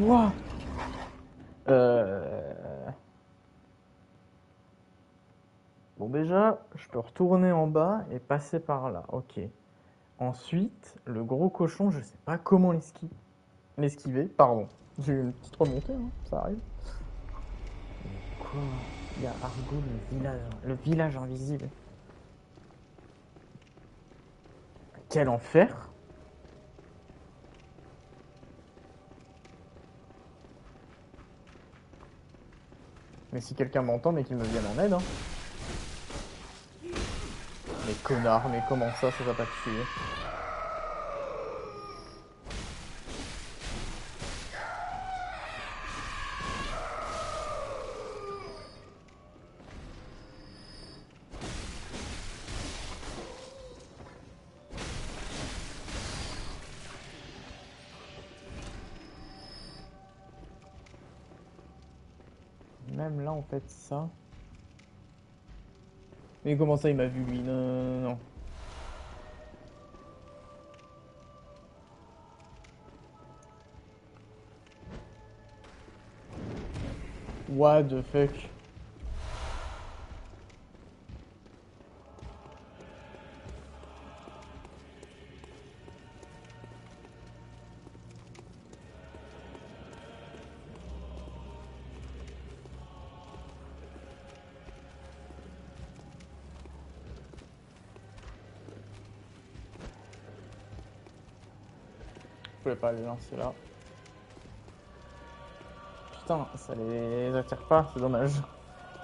Quoi? Euh... Bon, déjà, je peux retourner en bas et passer par là. Ok. Ensuite, le gros cochon, je sais pas comment l'esquiver. Pardon. J'ai eu une petite remontée, hein, ça arrive. Mais quoi? Il y a Argo, le village invisible. Quel enfer! Mais si quelqu'un m'entend, mais qu'il me vienne en aide, hein. Mais connard, mais comment ça t'a pas tué? Même là, en fait, ça. Mais comment ça, il m'a vu, lui? Non, non, non, non. What the fuck? Je pouvais pas les lancer là. Putain, ça les attire pas, c'est dommage.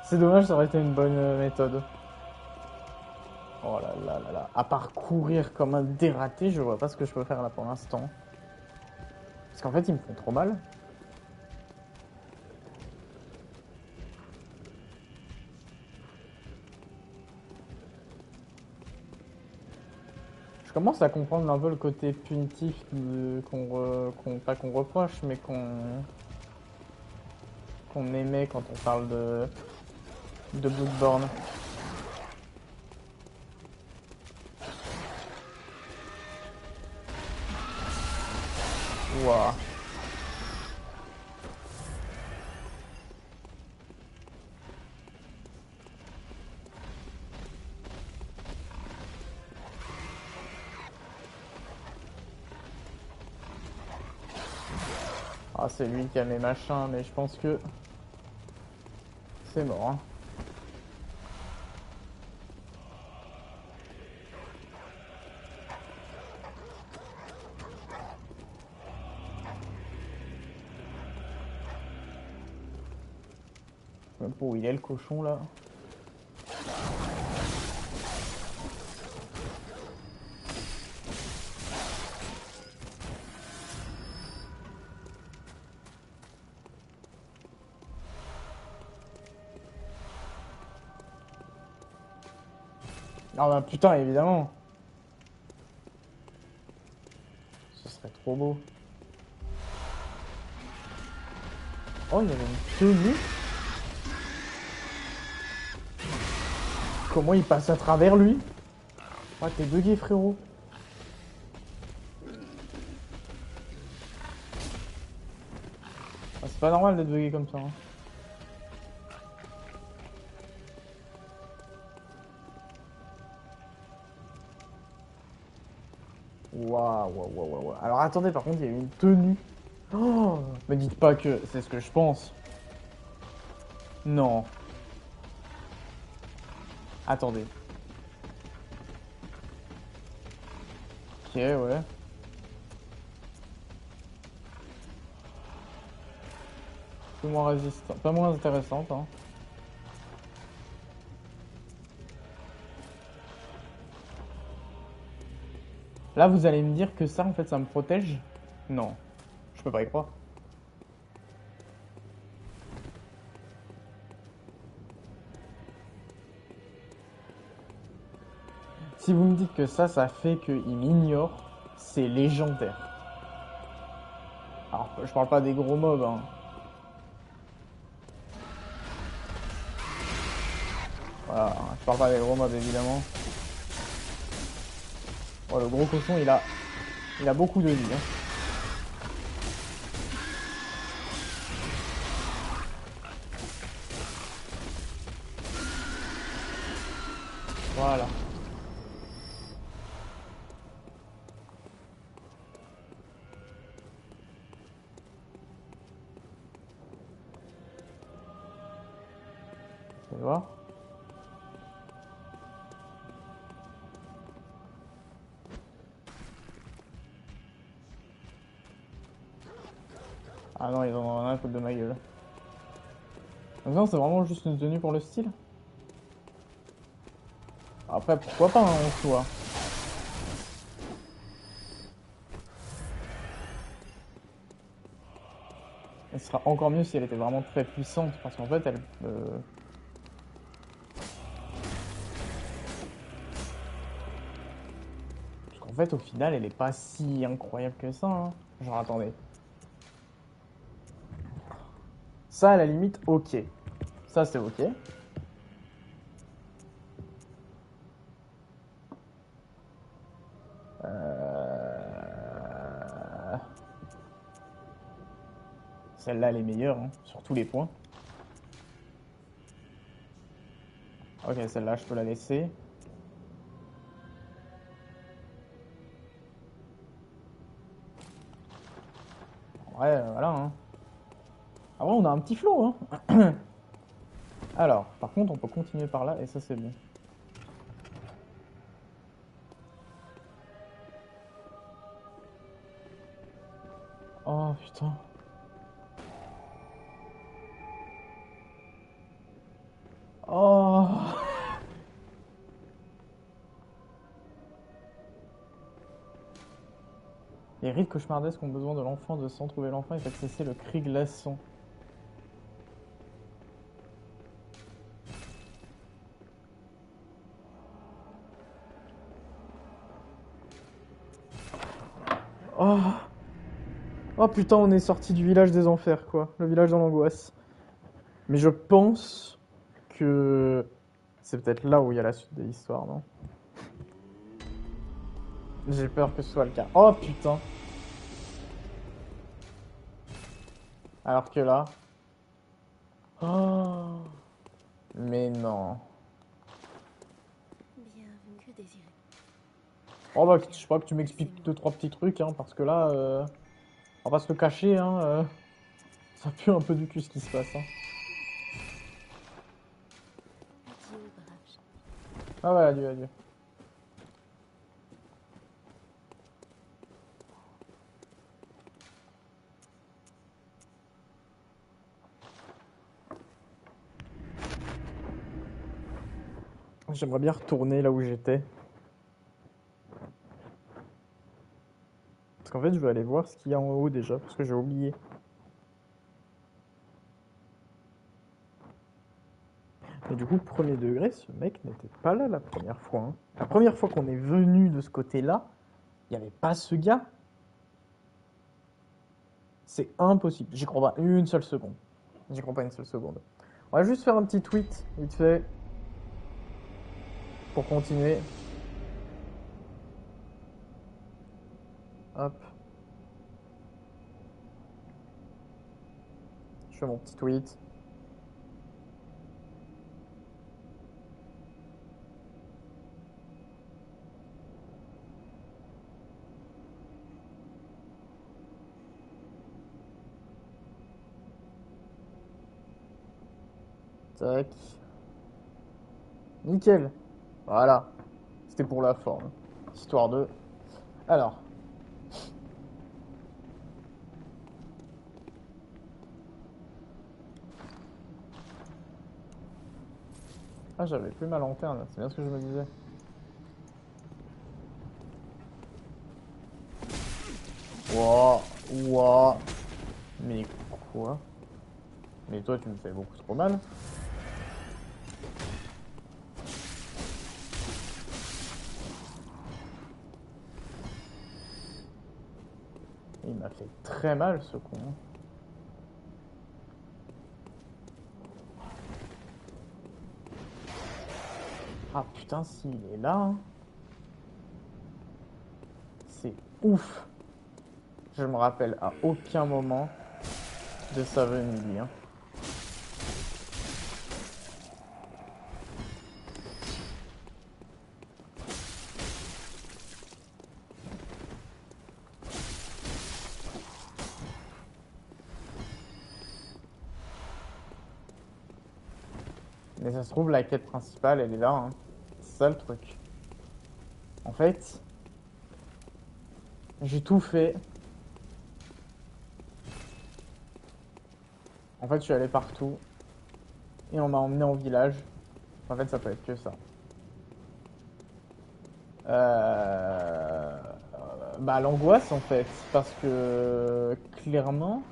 C'est dommage, ça aurait été une bonne méthode. Oh là là là là. À part courir comme un dératé, je vois pas ce que je peux faire là pour l'instant. Parce qu'en fait, ils me font trop mal. Je commence à comprendre un peu le côté punitif pas qu'on reproche, mais qu'on aimait quand on parle de Bloodborne. Ouah. Ah, c'est lui qui a mes machins, mais je pense que c'est mort, hein. Je sais même pas où il est le cochon là. Ah bah putain, évidemment. Ce serait trop beau. Oh, il y avait une tenue. Comment il passe à travers lui? Ah, t'es bugué, frérot. Ah, c'est pas normal d'être bugué comme ça, hein. Waouh, waouh, waouh, waouh. Alors attendez, par contre, il y a une tenue. Oh, me dites pas que c'est ce que je pense. Non. Attendez. Ok, ouais. Peu moins résistant, pas moins intéressante, hein. Là, vous allez me dire que ça, en fait, ça me protège? Non. Je peux pas y croire. Si vous me dites que ça fait qu'il m'ignore, c'est légendaire. Alors, je parle pas des gros mobs, hein. Voilà, je parle pas des gros mobs, évidemment. Oh, le gros cochon, il a beaucoup de vie, hein. Voilà. Tu vas voir. Ah non, ils en ont rien à foutre de ma gueule. Donc non, c'est vraiment juste une tenue pour le style. Après, pourquoi pas, hein, en soi. Elle sera encore mieux si elle était vraiment très puissante, parce qu'en fait, elle... Parce qu'en fait, au final, elle est pas si incroyable que ça, hein. Genre, attendez. Ça, à la limite, ok. Ça, c'est ok. Celle-là, elle est meilleure, hein, sur tous les points. Ok, celle-là, je peux la laisser. Ouais, voilà, hein. Ah ouais, on a un petit flow, hein. Alors, par contre, on peut continuer par là, et ça, c'est bien. Oh, putain. Oh. Les rites cauchemardesques ont besoin de l'enfant de sang. Trouver l'enfant et faire cesser le cri glaçant. Oh. Oh putain, on est sorti du village des enfers, quoi. Le village dans l'angoisse. Mais je pense que c'est peut-être là où il y a la suite de l'histoire, non? J'ai peur que ce soit le cas. Oh putain. Alors que là... Oh. Mais non. Oh bah, je sais pas que tu m'expliques deux, trois petits trucs, hein, parce que là, on va pas se le cacher, hein, ça pue un peu du cul ce qui se passe, hein. Ah ouais, adieu, adieu. J'aimerais bien retourner là où j'étais. Parce qu'en fait, je veux aller voir ce qu'il y a en haut déjà, parce que j'ai oublié. Mais du coup, premier degré, ce mec n'était pas là la première fois, hein. La première fois qu'on est venu de ce côté-là, il n'y avait pas ce gars. C'est impossible. J'y crois pas une seule seconde. J'y crois pas une seule seconde. On va juste faire un petit tweet, vite fait, pour continuer. Hop, je fais mon petit tweet. Tac. Nickel. Voilà. C'était pour la forme. Histoire de... Alors. Ah, j'avais plus ma lanterne. C'est bien ce que je me disais. Wouah. Wouah. Mais quoi? Mais toi, tu me fais beaucoup trop mal. Il m'a fait très mal, ce con. Ah putain, s'il est là, hein. C'est ouf. Je me rappelle à aucun moment de sa venue, lui, hein. Mais ça se trouve, la quête principale, elle est là, hein. C'est ça le truc. En fait, j'ai tout fait. En fait, je suis allé partout. Et on m'a emmené en village. En fait, ça peut être que ça. Euh... Bah, l'angoisse, en fait. Parce que, clairement,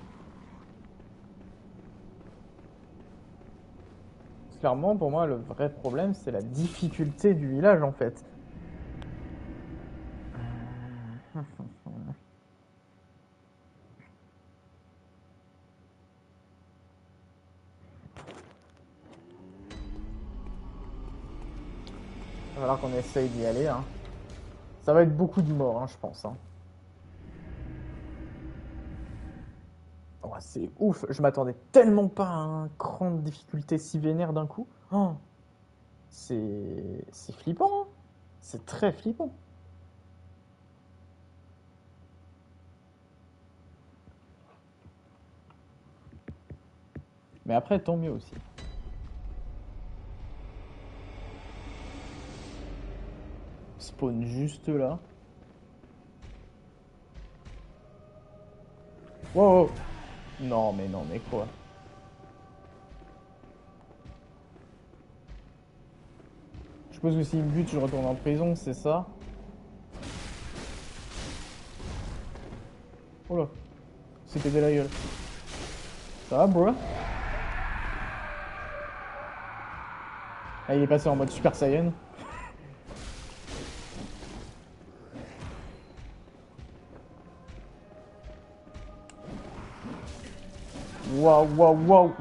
pour moi, le vrai problème, c'est la difficulté du village, en fait. Il va falloir qu'on essaye d'y aller, hein. Ça va être beaucoup de morts, hein, je pense, hein. Oh, c'est ouf, je m'attendais tellement pas à un cran de difficulté si vénère d'un coup. Oh, c'est flippant, hein. C'est très flippant. Mais après, tant mieux aussi. Spawn juste là. Wow, wow. Non, mais quoi? Je suppose que s'il me bute, je retourne en prison, c'est ça? Oh là, c'est pété la gueule. Ça va, bro? Ah, il est passé en mode Super Saiyan. Waouh, waouh, waouh.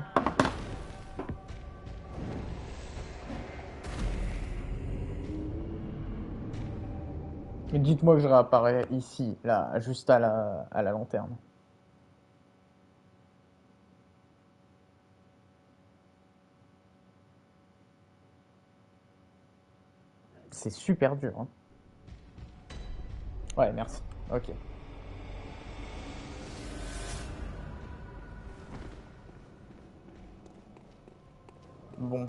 Mais dites-moi que je réapparais ici, là, juste à la lanterne. C'est super dur, hein. Ouais, merci. Ok. Bon.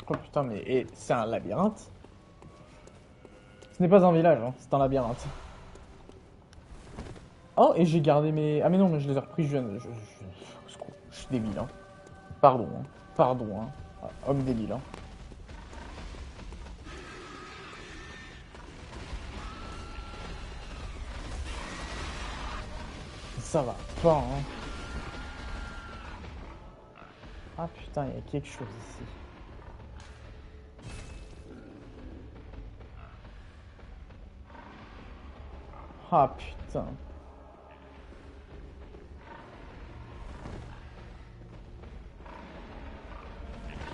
Oh putain, mais c'est un labyrinthe? Ce n'est pas un village, hein, c'est un labyrinthe. Oh, et j'ai gardé mes... Ah mais non, mais je les ai repris, je suis débile, hein. Pardon, hein. Pardon, hein. Ah, homme débile, hein. Ça va pas, hein. Ah putain, il y a quelque chose ici. Ah putain.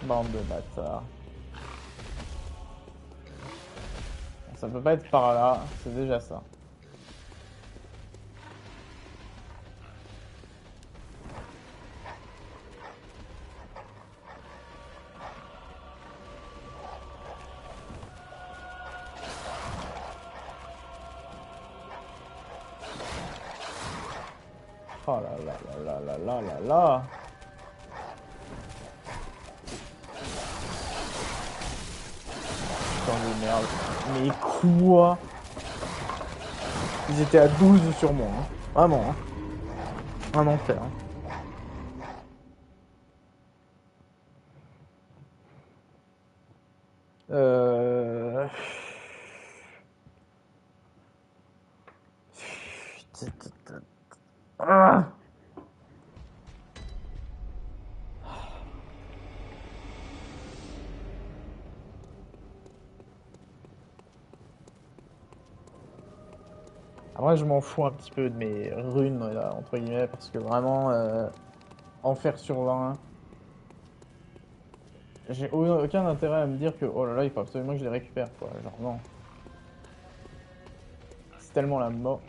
Bande de bâtards. Ça peut pas être par là, c'est déjà ça. Oh là là là là là là là là. Putain de merde. Mais quoi? Ils étaient à 12 sur moi, hein. Vraiment, hein. Un enfer, hein. Euh... Ah. Après, je m'en fous un petit peu de mes runes, là, entre guillemets, parce que vraiment, en faire sur 20, j'ai aucun intérêt à me dire que, oh là là, il faut absolument que je les récupère, quoi. Genre, non. C'est tellement la mort.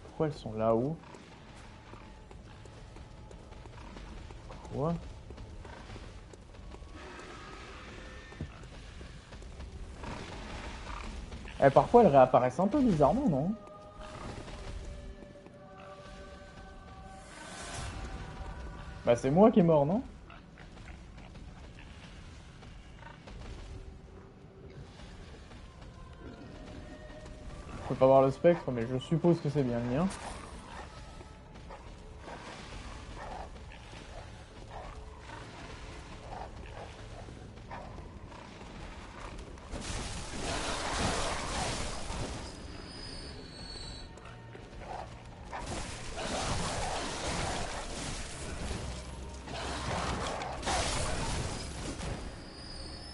Pourquoi elles sont là-haut? Quoi? Eh, parfois elles réapparaissent un peu bizarrement, non? Bah c'est moi qui est mort, non? Je peux pas voir le spectre, mais je suppose que c'est bien le mien.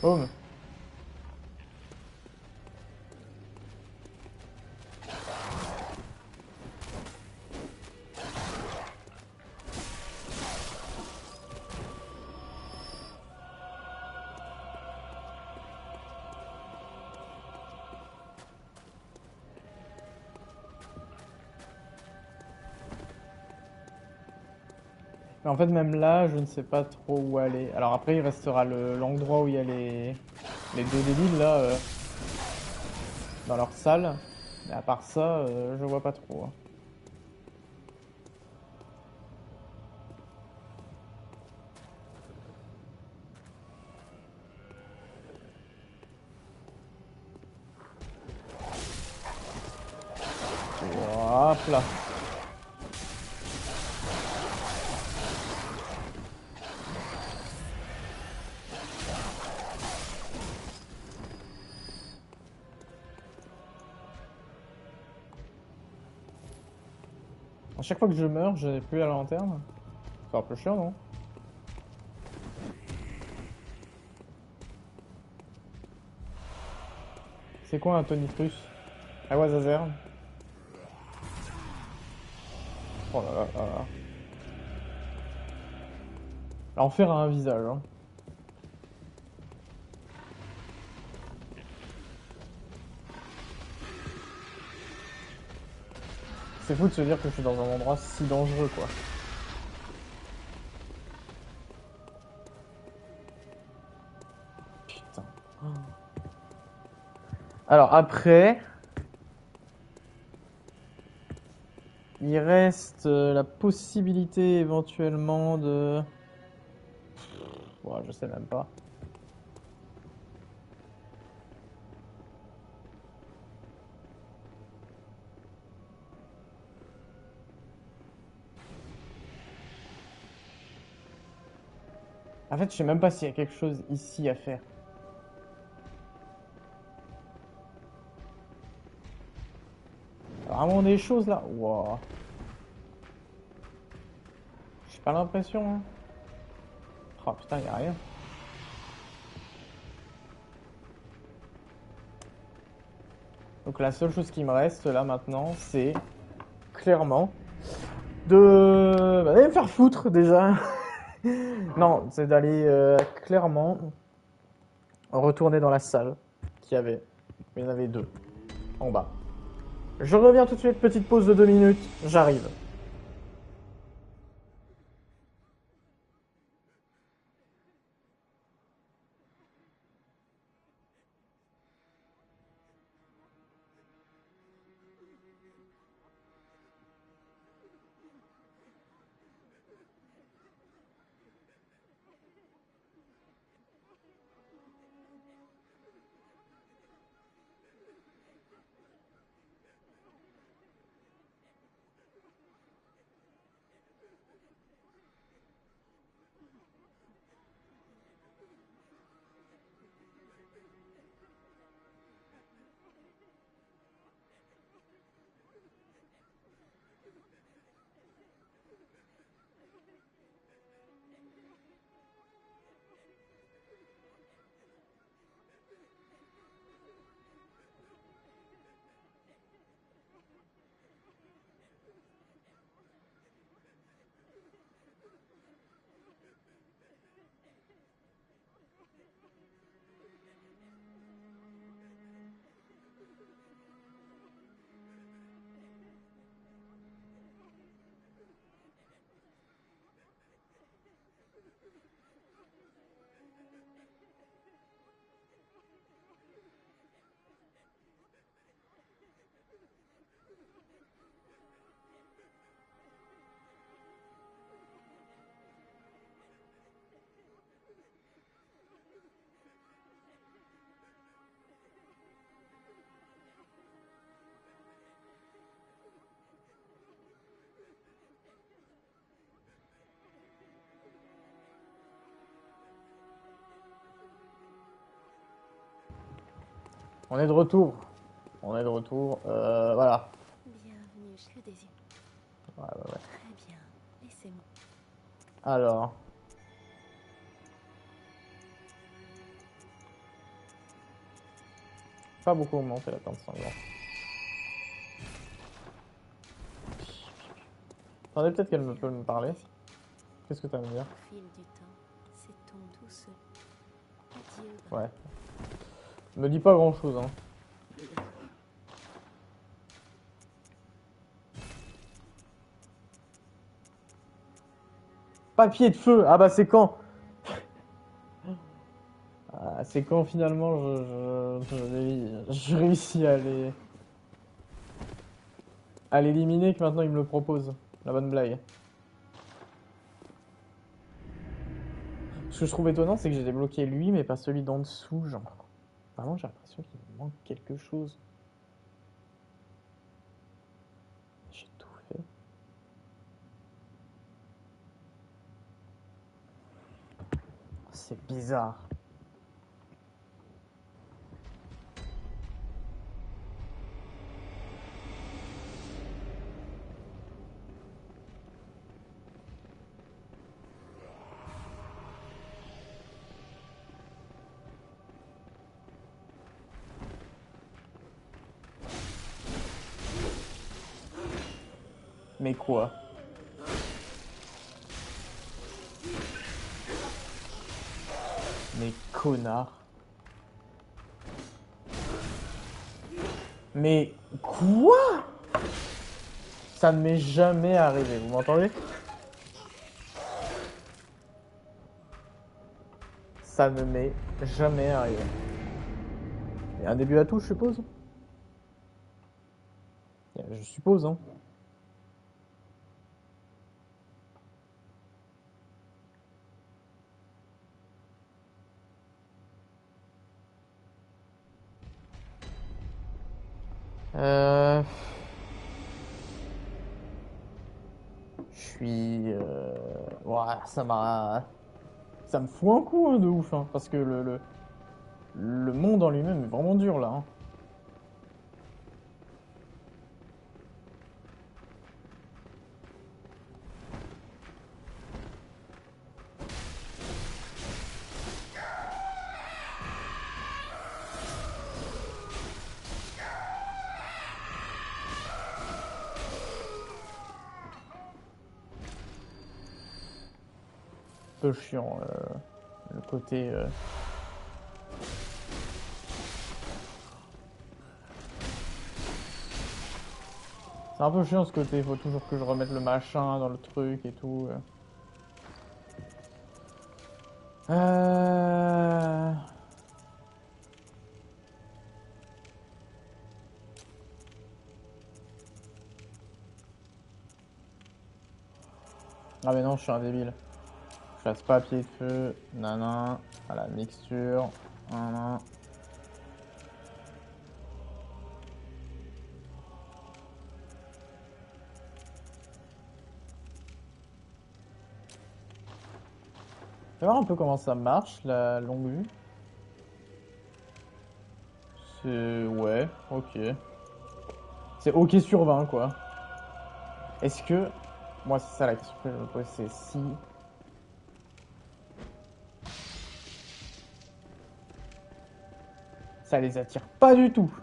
Boum. Mais en fait, même là, je ne sais pas trop où aller. Alors après, il restera l'endroit où il y a les deux débiles là, dans leur salle. Mais à part ça, je vois pas trop, hein. Hop là. À chaque fois que je meurs, je n'ai plus la lanterne. C'est un peu chiant, non? C'est quoi un tonitruce? Ah ouais, Zazer. Oh là là là là. L'enfer a un visage, hein. C'est fou de se dire que je suis dans un endroit si dangereux, quoi. Putain. Alors après, il reste la possibilité éventuellement de... Ouais, je sais même pas. En fait, je sais même pas s'il y a quelque chose ici à faire. Vraiment des choses là. Wow. J'ai pas l'impression, hein. Oh putain, y a rien. Donc la seule chose qui me reste là maintenant, c'est clairement d'aller me faire foutre déjà. Non, c'est d'aller clairement retourner dans la salle qu'il y avait. Il y en avait deux en bas. Je reviens tout de suite, petite pause de 2 minutes, j'arrive. On est de retour. On est de retour. Voilà. Bienvenue chez le désir. Ouais. Très bien. Laissez-moi. Alors. Pas beaucoup augmenté la teinte sanglante. Attendez, peut-être qu'elle peut me parler. Qu'est-ce que tu as à me dire? Au fil du temps, c'est ton tout seul. Adieu. Ouais. Me dis pas grand chose, hein. Papier de feu! Ah bah c'est quand? Ah, c'est quand finalement je réussis à l'éliminer que maintenant il me le propose. La bonne blague. Ce que je trouve étonnant, c'est que j'ai débloqué lui, mais pas celui d'en dessous, genre. Vraiment, j'ai l'impression qu'il me manque quelque chose. J'ai tout fait. C'est bizarre. Mais quoi? Mais connard. Mais quoi? Ça ne m'est jamais arrivé, vous m'entendez? Ça ne m'est jamais arrivé. Il y a un début à tout, je suppose? Je suppose, hein. Euh... Je suis... Ouah, ça m'a... Ça me fout un coup, hein, de ouf, hein, parce que le monde en lui-même est vraiment dur, là, hein. Un peu chiant, le côté... C'est un peu chiant ce côté, il faut toujours que je remette le machin dans le truc et tout. Euh... Ah mais non, je suis un débile. Je fasse papier de feu, nanan, à la mixture, nanan. Tu vas voir un peu comment ça marche, la longue vue. C'est... ouais, ok. C'est ok sur 20, quoi. Est-ce que... Moi, c'est ça la question que je me pose, c'est si... Ça les attire pas du tout.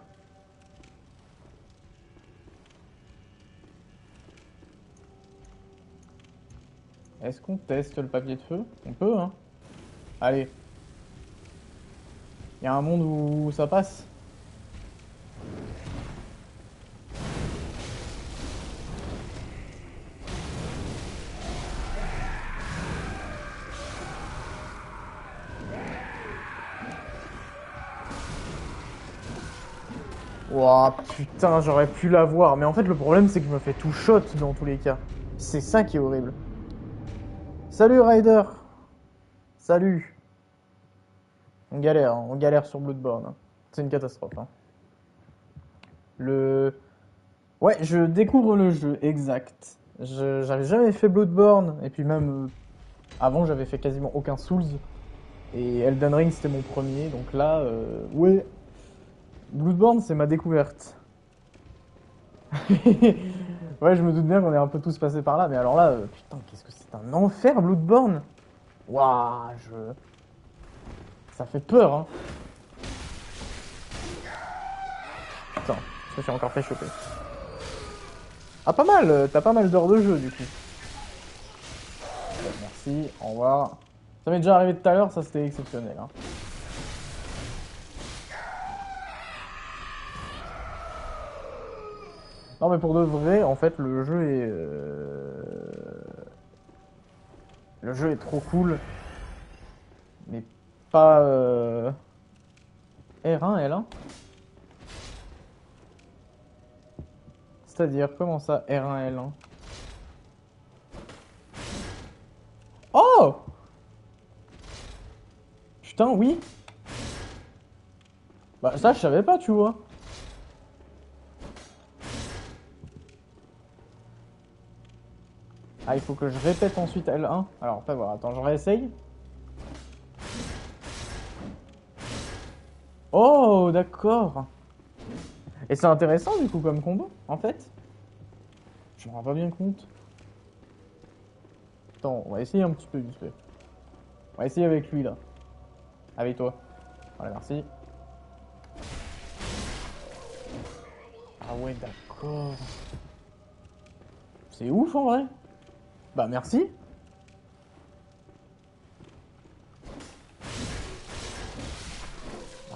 Est-ce qu'on teste le papier de feu? On peut, hein. Allez. Il y a un monde où ça passe. Ouah, putain, j'aurais pu l'avoir. Mais en fait, le problème, c'est que je me fais tout shot dans tous les cas. C'est ça qui est horrible. Salut, Ryder. Salut. On galère sur Bloodborne, hein. C'est une catastrophe, hein. Le... Ouais, je découvre le jeu, exact. J'avais jamais fait Bloodborne, et puis même... avant, j'avais fait quasiment aucun Souls. Et Elden Ring, c'était mon premier, donc là, ouais... Bloodborne, c'est ma découverte. Ouais, je me doute bien qu'on est un peu tous passés par là, mais alors là, putain, qu'est-ce que c'est un enfer, Bloodborne. Waouh, ça fait peur, hein. Putain, je me suis encore fait choper. Ah, pas mal, t'as pas mal d'heures de jeu, du coup. Ouais, merci, au revoir. Ça m'est déjà arrivé tout à l'heure, ça c'était exceptionnel, hein. Non, mais pour de vrai, en fait, le jeu est trop cool, mais pas R1, L1. C'est-à-dire, comment ça, R1, L1? Oh! Putain, oui. Bah ça, je savais pas, tu vois. Ah, il faut que je répète ensuite L1. Alors, pas voir, attends, je réessaye. Oh, d'accord. Et c'est intéressant, du coup, comme combo, en fait. Je me rends pas bien compte. Attends, on va essayer un petit peu, vite fait. On va essayer avec lui, là. Avec toi. Voilà, merci. Ah ouais, d'accord. C'est ouf, en vrai. Bah, merci.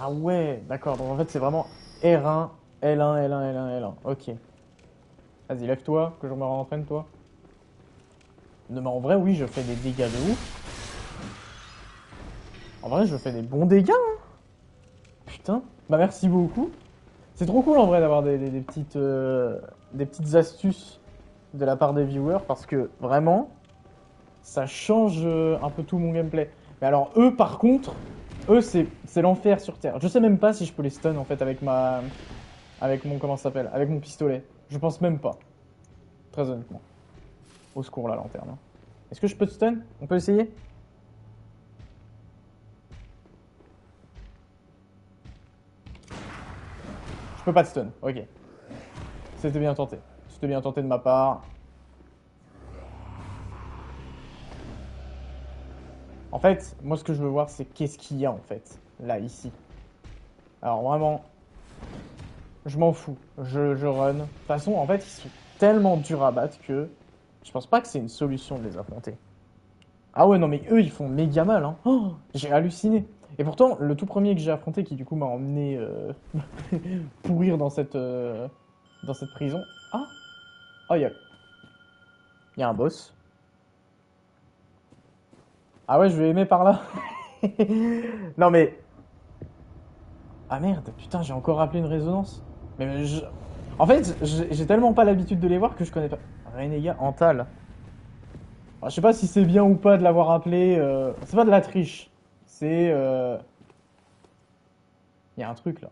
Ah ouais, d'accord. Donc, en fait, c'est vraiment R1, L1, L1, L1, L1. Ok. Vas-y, lève-toi, que je me rentraîne, toi. Non, mais en vrai, oui, je fais des dégâts de ouf. En vrai, je fais des bons dégâts, hein. Putain. Bah, merci beaucoup. C'est trop cool, en vrai, d'avoir des petites astuces de la part des viewers, parce que, vraiment, ça change un peu tout mon gameplay. Mais alors, eux, par contre, eux, c'est l'enfer sur Terre. Je sais même pas si je peux les stun, en fait, avec mon... Comment ça s'appelle? Avec mon pistolet. Je pense même pas. Très honnêtement. Au secours, la lanterne, hein. Est-ce que je peux te stun? On peut essayer? Je peux pas te stun, ok. C'était bien tenté. C'était bien tenté de ma part. En fait, moi ce que je veux voir, c'est qu'est-ce qu'il y a en fait, là, ici. Alors vraiment, je m'en fous. Je run. De toute façon, en fait, ils sont tellement durs à battre que je pense pas que c'est une solution de les affronter. Ah ouais, non, mais eux, ils font méga mal, hein. Oh, j'ai halluciné. Et pourtant, le tout premier que j'ai affronté, qui du coup m'a emmené pourrir dans cette prison. Ah, oh, y a un boss. Ah ouais, je vais aimer par là. Non mais... Ah merde, putain, j'ai encore rappelé une résonance. Mais En fait, j'ai tellement pas l'habitude de les voir que je connais pas. Renégat Antal. Alors, je sais pas si c'est bien ou pas de l'avoir appelé. C'est pas de la triche. C'est... Il y a un truc là.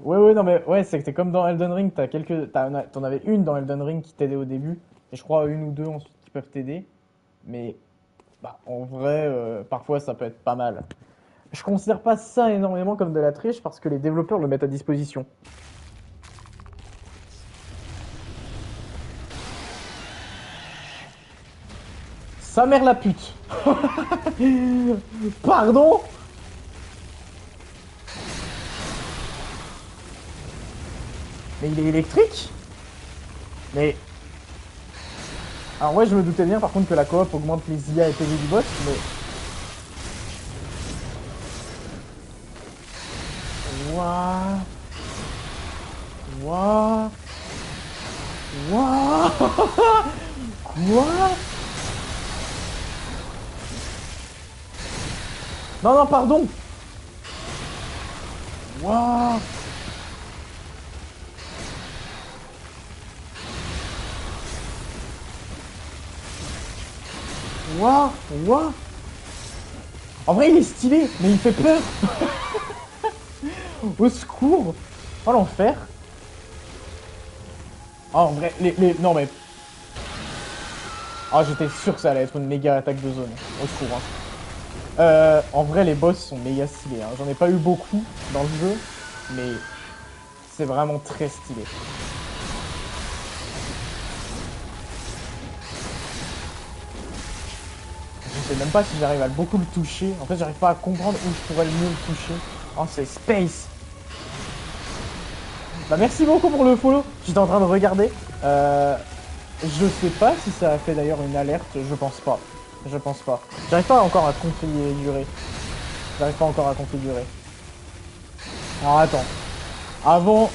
Ouais, ouais, non mais... Ouais, c'est que t'es comme dans Elden Ring. T'en avais une dans Elden Ring qui t'aidait au début. Et je crois une ou deux ensuite qui peuvent t'aider. Mais... Bah, en vrai, parfois ça peut être pas mal. Je considère pas ça énormément comme de la triche parce que les développeurs le mettent à disposition. Sa mère la pute. Pardon. Mais il est électrique. Mais... Alors ouais, je me doutais bien par contre que la coop augmente les IA et PV du boss, mais... Wouah. Wouah. Wouah. Quoi? Non, non, pardon. Wouah. Wouah. Wouah. En vrai, il est stylé, mais il fait peur. Au secours. Oh, l'enfer. Oh, en vrai, Non, mais... Ah, j'étais sûr que ça allait être une méga attaque de zone. Au secours, hein. En vrai, les boss sont méga stylés. Hein. J'en ai pas eu beaucoup dans le jeu, mais c'est vraiment très stylé. Je sais même pas si j'arrive à beaucoup le toucher. En fait, j'arrive pas à comprendre où je pourrais le mieux le toucher. Oh, c'est Space. Bah, merci beaucoup pour le follow. J'étais en train de regarder. Je sais pas si ça a fait d'ailleurs une alerte. Je pense pas. Je pense pas. J'arrive pas encore à configurer. J'arrive pas encore à configurer. Alors attends. Avant,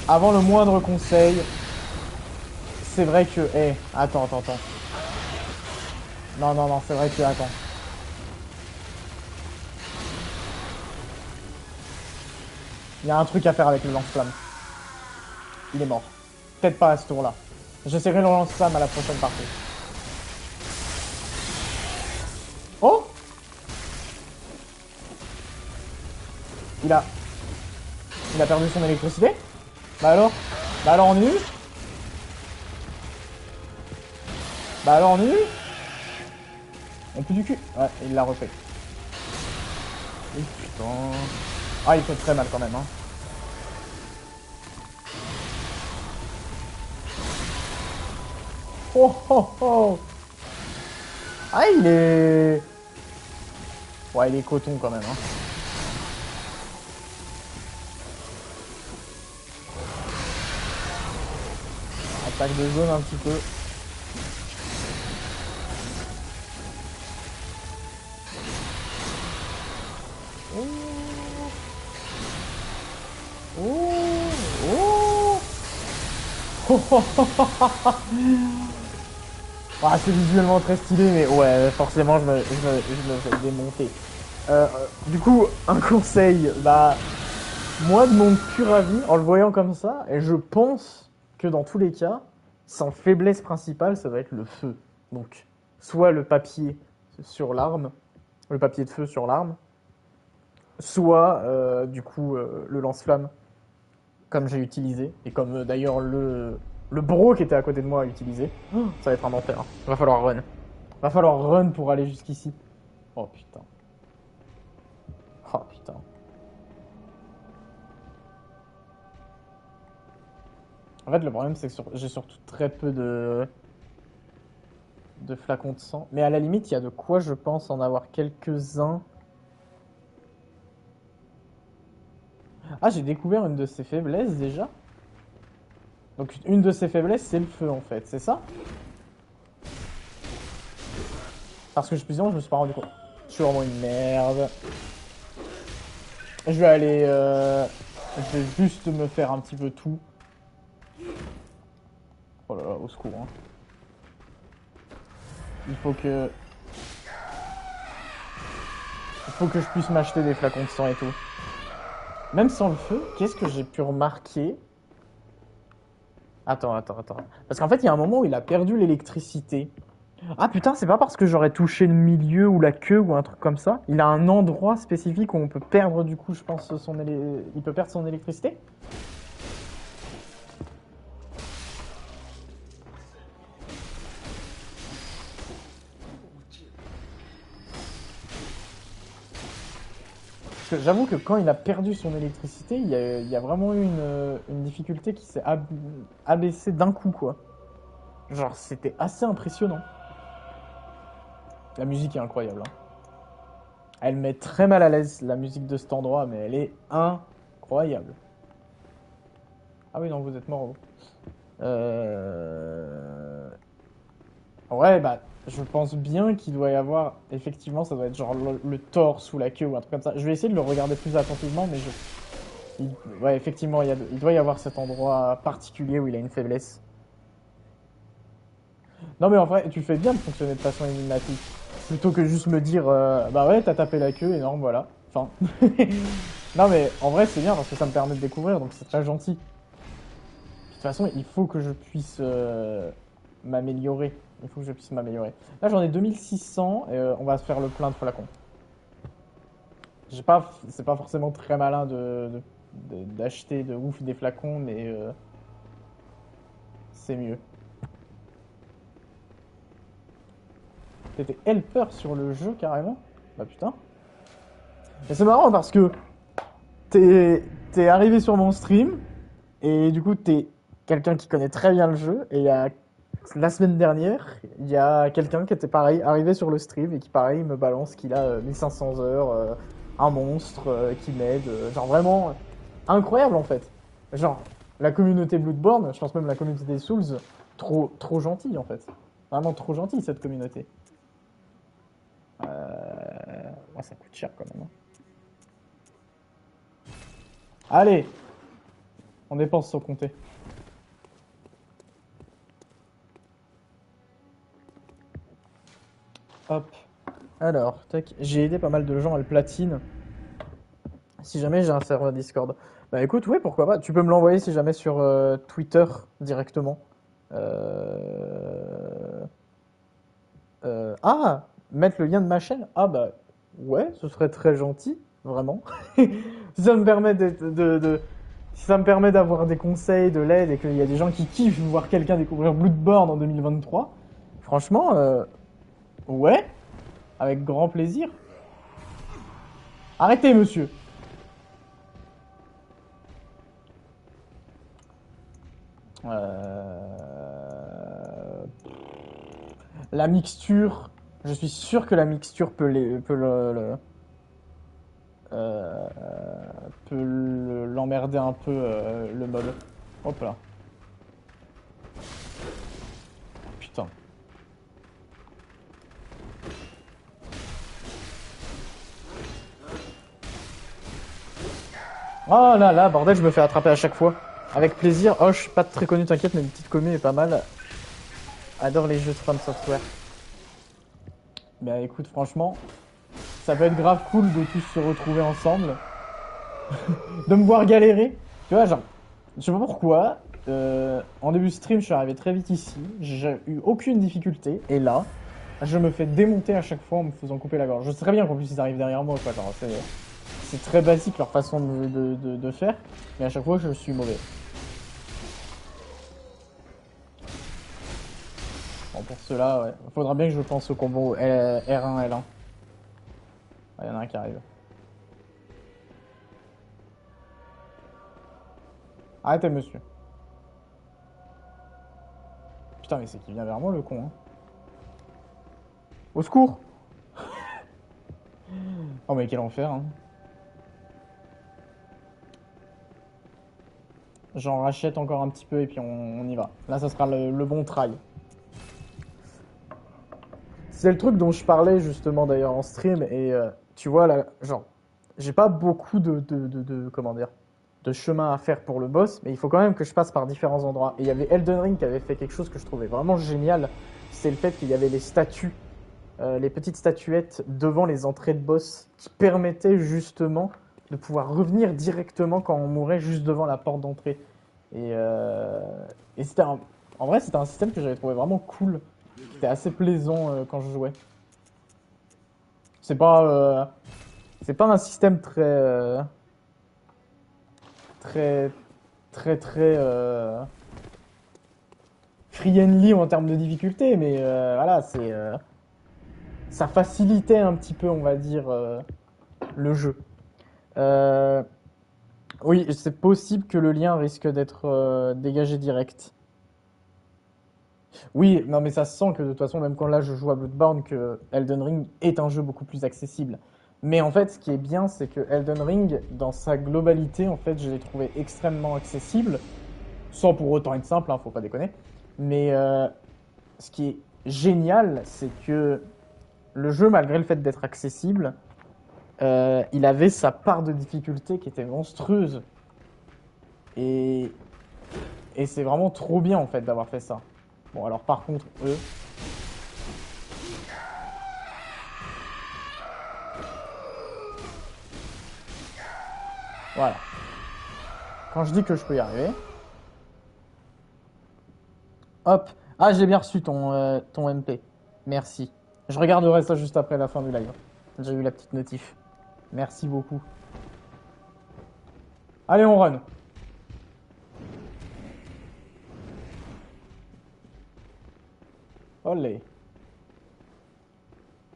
avant le moindre conseil, c'est vrai que... Eh, attends. Non, c'est vrai que... Attends. Il y a un truc à faire avec le lance-flamme. Il est mort. Peut-être pas à ce tour-là. J'essaierai le lance-flamme à la prochaine partie. Oh! Il a... Il a perdu son électricité? Bah alors? Bah alors on est nul? Bah alors on est nul? On pue du cul. Ouais, il l'a refait. Oh putain. Ah, il fait très mal quand même, hein. Oh. Ah, il est... Ouais, il est coton quand même, hein. Attaque de zone un petit peu. Ah, c'est visuellement très stylé, mais ouais, forcément, je me fais démonter. Du coup, un conseil, bah, moi, de mon pur avis, en le voyant comme ça, et je pense que dans tous les cas, sa faiblesse principale, ça va être le feu. Donc, soit le papier sur l'arme, le papier de feu sur l'arme, soit, du coup, le lance-flamme, comme j'ai utilisé, et comme d'ailleurs le bro qui était à côté de moi a utilisé. Oh, ça va être un enfer. Va falloir run. Va falloir run pour aller jusqu'ici. Oh putain. Oh putain. En fait, le problème, c'est que j'ai surtout très peu de flacons de sang. Mais à la limite, il y a de quoi, je pense, en avoir quelques-uns. Ah, j'ai découvert une de ses faiblesses déjà. Donc, une de ses faiblesses, c'est le feu, en fait. C'est ça? Parce que je me suis pas rendu compte. Je suis vraiment une merde. Je vais aller... Je vais juste me faire un petit peu tout. Oh là là, au secours. Hein. Il faut que... Il faut que je puisse m'acheter des flacons de sang et tout. Même sans le feu, qu'est-ce que j'ai pu remarquer? Attends. Parce qu'en fait, il y a un moment où il a perdu l'électricité. Ah putain, c'est pas parce que j'aurais touché le milieu ou la queue ou un truc comme ça. Il a un endroit spécifique où on peut perdre, du coup, je pense, il peut perdre son électricité. Parce que j'avoue que quand il a perdu son électricité, il y a vraiment eu une difficulté qui s'est abaissée d'un coup, quoi. Genre, c'était assez impressionnant. La musique est incroyable. Hein. Elle met très mal à l'aise la musique de cet endroit, mais elle est incroyable. Ah oui, non, vous êtes mort, vous. Ouais, bah, je pense bien qu'il doit y avoir. Effectivement, ça doit être genre le torse ou la queue ou un truc comme ça. Je vais essayer de le regarder plus attentivement, mais ouais, effectivement, il doit y avoir cet endroit particulier où il a une faiblesse. Non, mais en vrai, tu fais bien de fonctionner de façon énigmatique. Plutôt que juste me dire, bah ouais, t'as tapé la queue, énorme, voilà. Enfin. Non, mais en vrai, c'est bien parce que ça me permet de découvrir, donc c'est très gentil. De toute façon, il faut que je puisse m'améliorer. Il faut que je puisse m'améliorer. Là, j'en ai 2600 et on va se faire le plein de flacons. C'est pas forcément très malin d'acheter de ouf des flacons, mais c'est mieux. T'étais helper sur le jeu carrément? Bah putain. Et c'est marrant parce que t'es arrivé sur mon stream et du coup t'es quelqu'un qui connaît très bien le jeu et la semaine dernière, il y a quelqu'un qui était pareil arrivé sur le stream et qui pareil me balance qu'il a 1500 heures, un monstre qui m'aide, genre vraiment incroyable en fait. Genre la communauté Bloodborne, je pense même la communauté des Souls, trop gentille en fait. Vraiment trop gentille cette communauté. Ouais, ça coûte cher quand même, hein. Allez, on dépense sans compter. Hop. Alors, tac, j'ai aidé pas mal de gens à le platine. Si jamais j'ai un serveur Discord. Bah écoute, ouais, pourquoi pas. Tu peux me l'envoyer si jamais sur Twitter directement. Euh... Ah, mettre le lien de ma chaîne. Ah bah ouais, ce serait très gentil, vraiment. Si ça me permet si ça me permet d'avoir des conseils, de l'aide et qu'il y a des gens qui kiffent voir quelqu'un découvrir Bloodborne en 2023. Franchement, ouais, avec grand plaisir. Arrêtez, monsieur. Euh, La mixture, je suis sûr que la mixture euh, l'emmerder un peu le mob. Hop là. Putain. Oh là là, bordel, je me fais attraper à chaque fois. Avec plaisir. Oh, je suis pas très connu, t'inquiète, mais une petite commu est pas mal. Adore les jeux de From Software. Bah écoute, franchement, ça peut être grave cool de tous se retrouver ensemble. De me voir galérer. Tu vois, genre, je sais pas pourquoi. En début de stream, je suis arrivé très vite ici. J'ai eu aucune difficulté. Et là, je me fais démonter à chaque fois en me faisant couper la gorge. Je sais très bien qu'en plus ils arrivent derrière moi, quoi. Genre, c'est très basique leur façon de faire. Mais à chaque fois, je suis mauvais. Bon, pour cela, ouais. Faudra bien que je pense au combo R1, L1. Ah, y en a un qui arrive. Arrêtez, monsieur. Putain, mais c'est qui vient vers moi, le con, hein. Au secours! Oh, mais quel enfer, hein. J'en rachète encore un petit peu et puis on y va. Là, ça sera le bon try. C'est le truc dont je parlais justement d'ailleurs en stream et tu vois là, genre, j'ai pas beaucoup comment dire, de chemin à faire pour le boss, mais il faut quand même que je passe par différents endroits. Et il y avait Elden Ring qui avait fait quelque chose que je trouvais vraiment génial, c'est le fait qu'il y avait les statues, les petites statuettes devant les entrées de boss qui permettaient justement de pouvoir revenir directement quand on mourait juste devant la porte d'entrée. Et, euh, et en vrai, c'était un système que j'avais trouvé vraiment cool. C'était assez plaisant quand je jouais. C'est pas, euh, c'est pas un système très, très friendly en termes de difficulté, mais voilà, ça facilitait un petit peu, on va dire, le jeu. Euh, oui, c'est possible que le lien risque d'être dégagé direct. Oui, non, mais ça se sent que de toute façon, même quand là je joue à Bloodborne, que Elden Ring est un jeu beaucoup plus accessible. Mais en fait, ce qui est bien, c'est que Elden Ring, dans sa globalité, en fait, je l'ai trouvé extrêmement accessible, sans pour autant être simple, hein, faut pas déconner. Mais ce qui est génial, c'est que le jeu, malgré le fait d'être accessible, il avait sa part de difficulté qui était monstrueuse. Et, et c'est vraiment trop bien, en fait, d'avoir fait ça. Bon, alors par contre, eux, voilà. Quand je dis que je peux y arriver, hop. Ah, j'ai bien reçu ton MP. Merci. Je regarderai ça juste après la fin du live. J'ai eu la petite notif. Merci beaucoup. Allez, on run. Olé.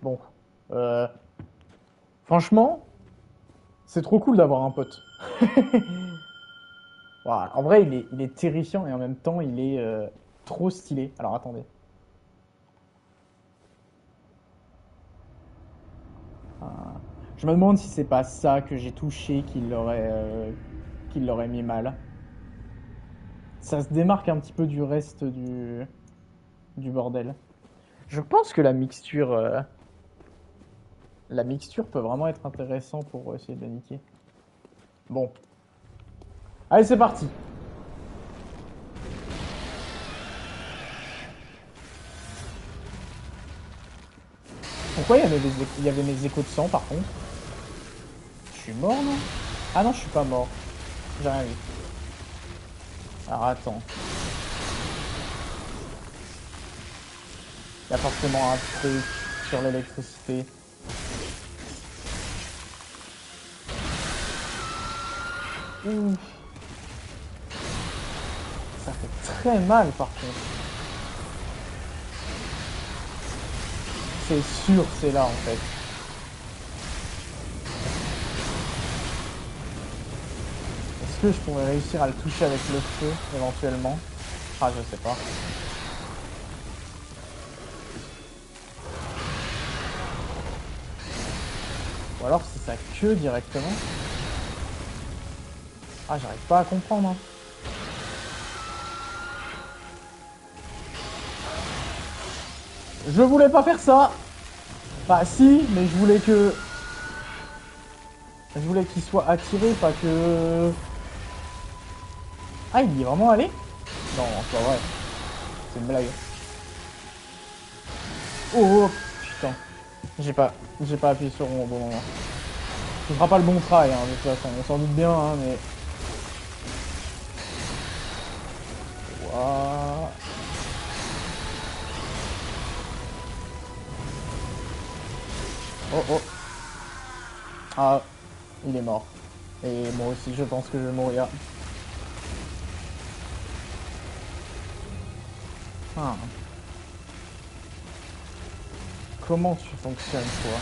Bon. Euh, Franchement, c'est trop cool d'avoir un pote. Voilà. En vrai, il est terrifiant et en même temps, il est trop stylé. Alors attendez. Ah. Je me demande si c'est pas ça que j'ai touché qui l'aurait mis mal. Ça se démarque un petit peu du reste du bordel. Je pense que la mixture peut vraiment être intéressant pour essayer de la niquer. Bon. Allez, c'est parti. Pourquoi il y avait mes échos de sang par contre? Je suis mort, non? Ah non, je suis pas mort. J'ai rien vu. Alors attends. Il y a forcément un truc sur l'électricité. Ouf. Ça fait très mal par contre. C'est sûr, c'est là en fait. Est-ce que je pourrais réussir à le toucher avec le feu éventuellement? Ah, je sais pas. Ou alors c'est sa queue directement. Ah, j'arrive pas à comprendre, hein. Je voulais pas faire ça. Bah si, mais je voulais qu'il soit attiré, pas que... Ah, il y est vraiment allé? Non, c'est pas vrai. C'est une blague. Oh, putain. J'ai pas appuyé sur mon bon moment. Ce sera pas le bon try, hein, de toute façon. On s'en doute bien, hein, mais... Ouah. Oh, oh. Ah, il est mort. Et moi aussi, je pense que je vais mourir. Ah. Comment tu fonctionnes, toi?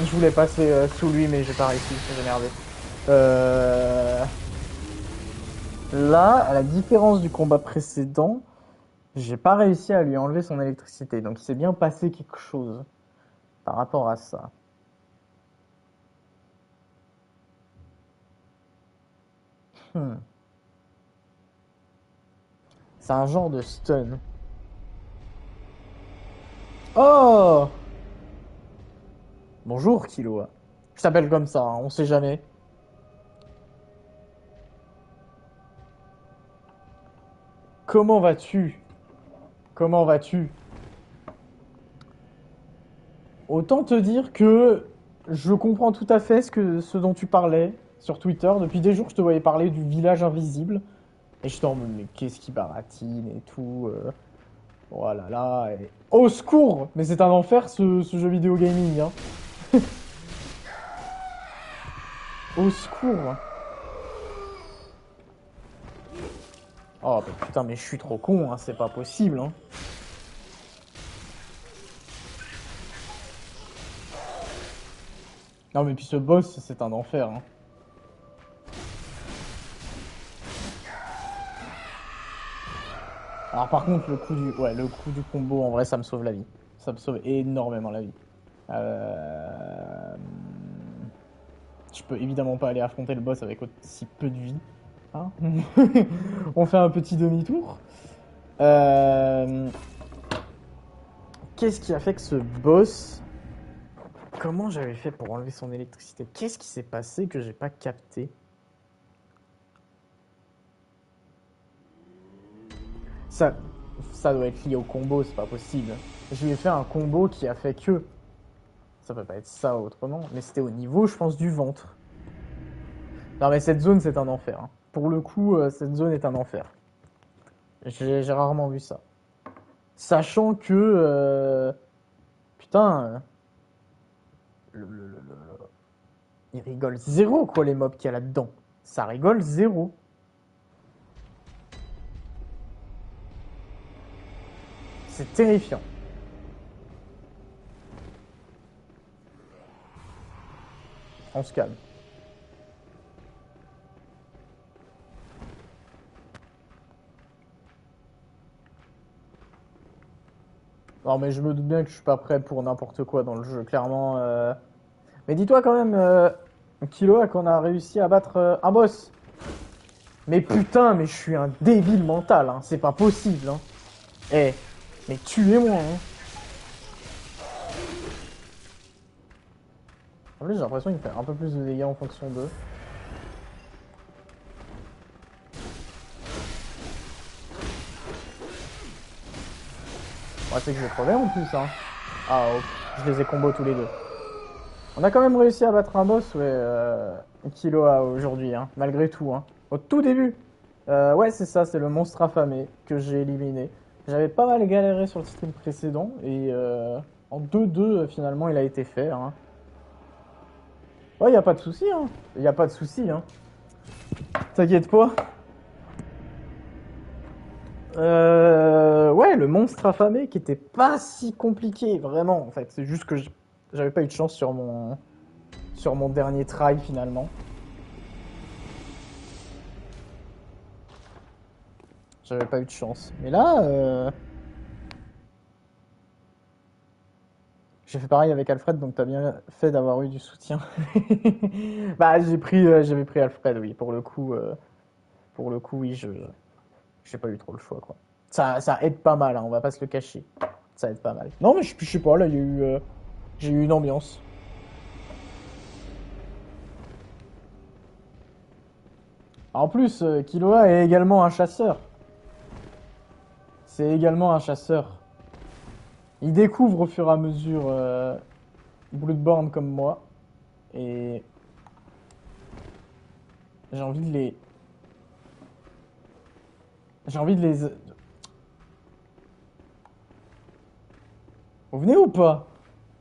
Je voulais passer sous lui, mais j'ai pas réussi, j'ai merdé. Euh... Là, à la différence du combat précédent, j'ai pas réussi à lui enlever son électricité. Donc il s'est bien passé quelque chose par rapport à ça. Hmm. C'est un genre de stun. Oh! Bonjour, Killua. Je t'appelle comme ça, hein, on sait jamais. Comment vas-tu? Comment vas-tu? Autant te dire que je comprends tout à fait ce dont tu parlais sur Twitter. Depuis des jours, je te voyais parler du village invisible. Et je t'en mais qu'est-ce qui baratine et tout. Oh là là. Au secours! Mais c'est un enfer ce jeu vidéo gaming. Hein. Au secours! Oh mais putain, mais je suis trop con, hein, c'est pas possible. Hein. Non mais puis ce boss, c'est un enfer. Hein. Alors par contre, le coup du combo, en vrai, ça me sauve la vie. Ça me sauve énormément la vie. Euh... Je peux évidemment pas aller affronter le boss avec aussi peu de vie. Hein. On fait un petit demi-tour. Euh... Qu'est-ce qui a fait que ce boss... Comment j'avais fait pour enlever son électricité? Qu'est-ce qui s'est passé que j'ai pas capté? Ça, ça doit être lié au combo, c'est pas possible. Je lui ai fait un combo qui a fait que... Ça peut pas être ça autrement, mais c'était au niveau, je pense, du ventre. Non mais cette zone, c'est un enfer. Hein. Pour le coup, cette zone est un enfer. J'ai rarement vu ça. Sachant que... putain... Ils rigolent zéro, quoi, les mobs qu'il y a là-dedans. Ça rigole zéro. C'est terrifiant. On se calme. Non, mais je me doute bien que je suis pas prêt pour n'importe quoi dans le jeu, clairement. Mais dis-toi quand même, Killua, qu'on a réussi à battre un boss. Mais putain, mais je suis un débile mental, hein. C'est pas possible, hein. Eh, mais tuez-moi, hein. En plus, j'ai l'impression qu'il fait un peu plus de dégâts en fonction d'eux. Ouais, c'est que je vais crever en plus, hein. Ah, oh, je les ai combos tous les deux. On a quand même réussi à battre un boss, ouais, Killua aujourd'hui, hein, malgré tout, hein. Au tout début. Ouais, c'est ça, c'est le monstre affamé que j'ai éliminé. J'avais pas mal galéré sur le stream précédent, et en 2-2, finalement, il a été fait, hein. Ouais, y a pas de souci, hein. Y a pas de souci, hein. T'inquiète pas. Ouais, le monstre affamé qui était pas si compliqué, vraiment, en fait. C'est juste que j'avais pas eu de chance sur mon dernier try, finalement. J'avais pas eu de chance. Mais là, j'ai fait pareil avec Alfred, donc t'as bien fait d'avoir eu du soutien. Bah, j'avais pris Alfred, oui. Pour le coup, oui, j'ai pas eu trop le choix, quoi. Ça aide pas mal, hein, on va pas se le cacher. Ça aide pas mal. Non, mais je sais pas, là, j'ai eu une ambiance. En plus, Killua est également un chasseur. C'est également un chasseur. Il découvre au fur et à mesure Bloodborne comme moi. Et j'ai envie de les. J'ai envie de les. Vous venez ou pas?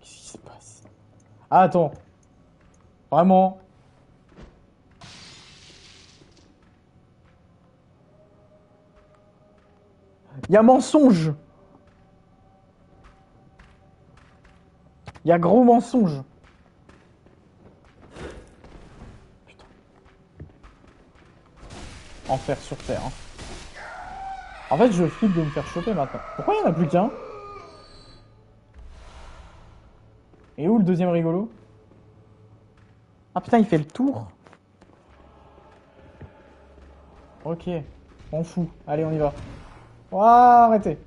Qu'est-ce qui se passe? Ah, attends. Vraiment. Il y a mensonge. Il y a gros mensonge. Putain. Enfer sur terre. Hein. En fait, je flippe de me faire choper maintenant. Pourquoi il n'y en a plus qu'un? Et où le deuxième rigolo? Ah putain, il fait le tour. Ok, on fout. Allez, on y va. Ouah, arrêtez.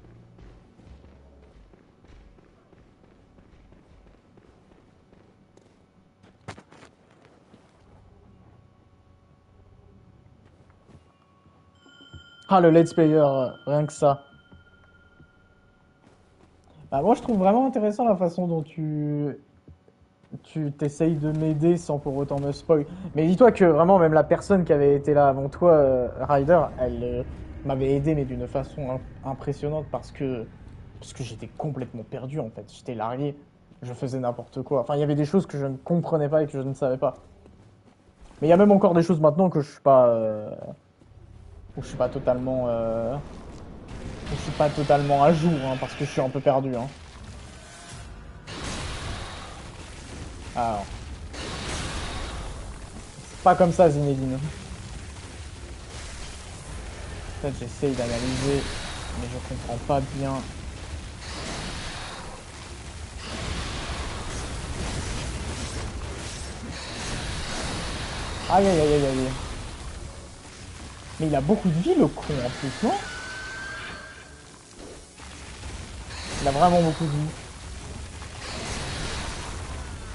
Ah, le let's player, rien que ça. Bah, moi, je trouve vraiment intéressant la façon dont tu t'essayes de m'aider sans pour autant me spoil. Mais dis-toi que vraiment, même la personne qui avait été là avant toi, Ryder, elle m'avait aidé, mais d'une façon impressionnante parce que j'étais complètement perdu en fait. J'étais largué, je faisais n'importe quoi. Enfin, il y avait des choses que je ne comprenais pas et que je ne savais pas. Mais il y a même encore des choses maintenant que où je suis pas totalement, où je suis pas totalement à jour, hein, parce que je suis un peu perdu. Hein. Alors, c'est pas comme ça, Zinedine. En fait, j'essaye d'analyser, mais je comprends pas bien. Aïe aïe aïe aïe aïe. Mais il a beaucoup de vie, le con, en plus, non? Il a vraiment beaucoup de vie.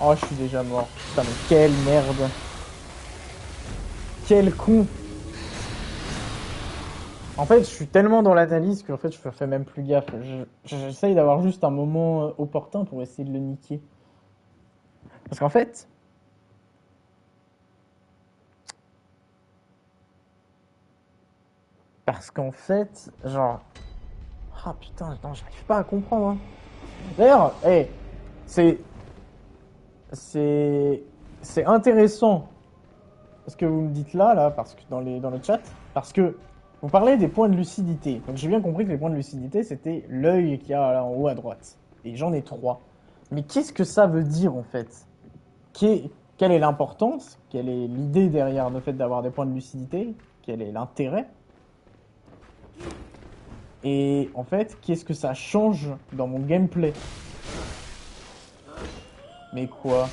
Oh, je suis déjà mort. Putain, mais quelle merde. Quel con. En fait, je suis tellement dans l'analyse qu'en fait, je fais même plus gaffe. J'essaye d'avoir juste un moment opportun pour essayer de le niquer. Parce qu'en fait... genre... Ah putain, attends, j'arrive pas à comprendre. Hein. D'ailleurs, hey, c'est... C'est... C'est intéressant ce que vous me dites là, parce que dans le chat, parce que vous parlez des points de lucidité. Donc j'ai bien compris que les points de lucidité, c'était l'œil qu'il y a là en haut à droite. Et j'en ai 3. Mais qu'est-ce que ça veut dire en fait? Quelle est l'importance? Quelle est l'idée derrière le fait d'avoir des points de lucidité? Quel est l'intérêt? Et en fait, qu'est-ce que ça change dans mon gameplay? Mais quoi?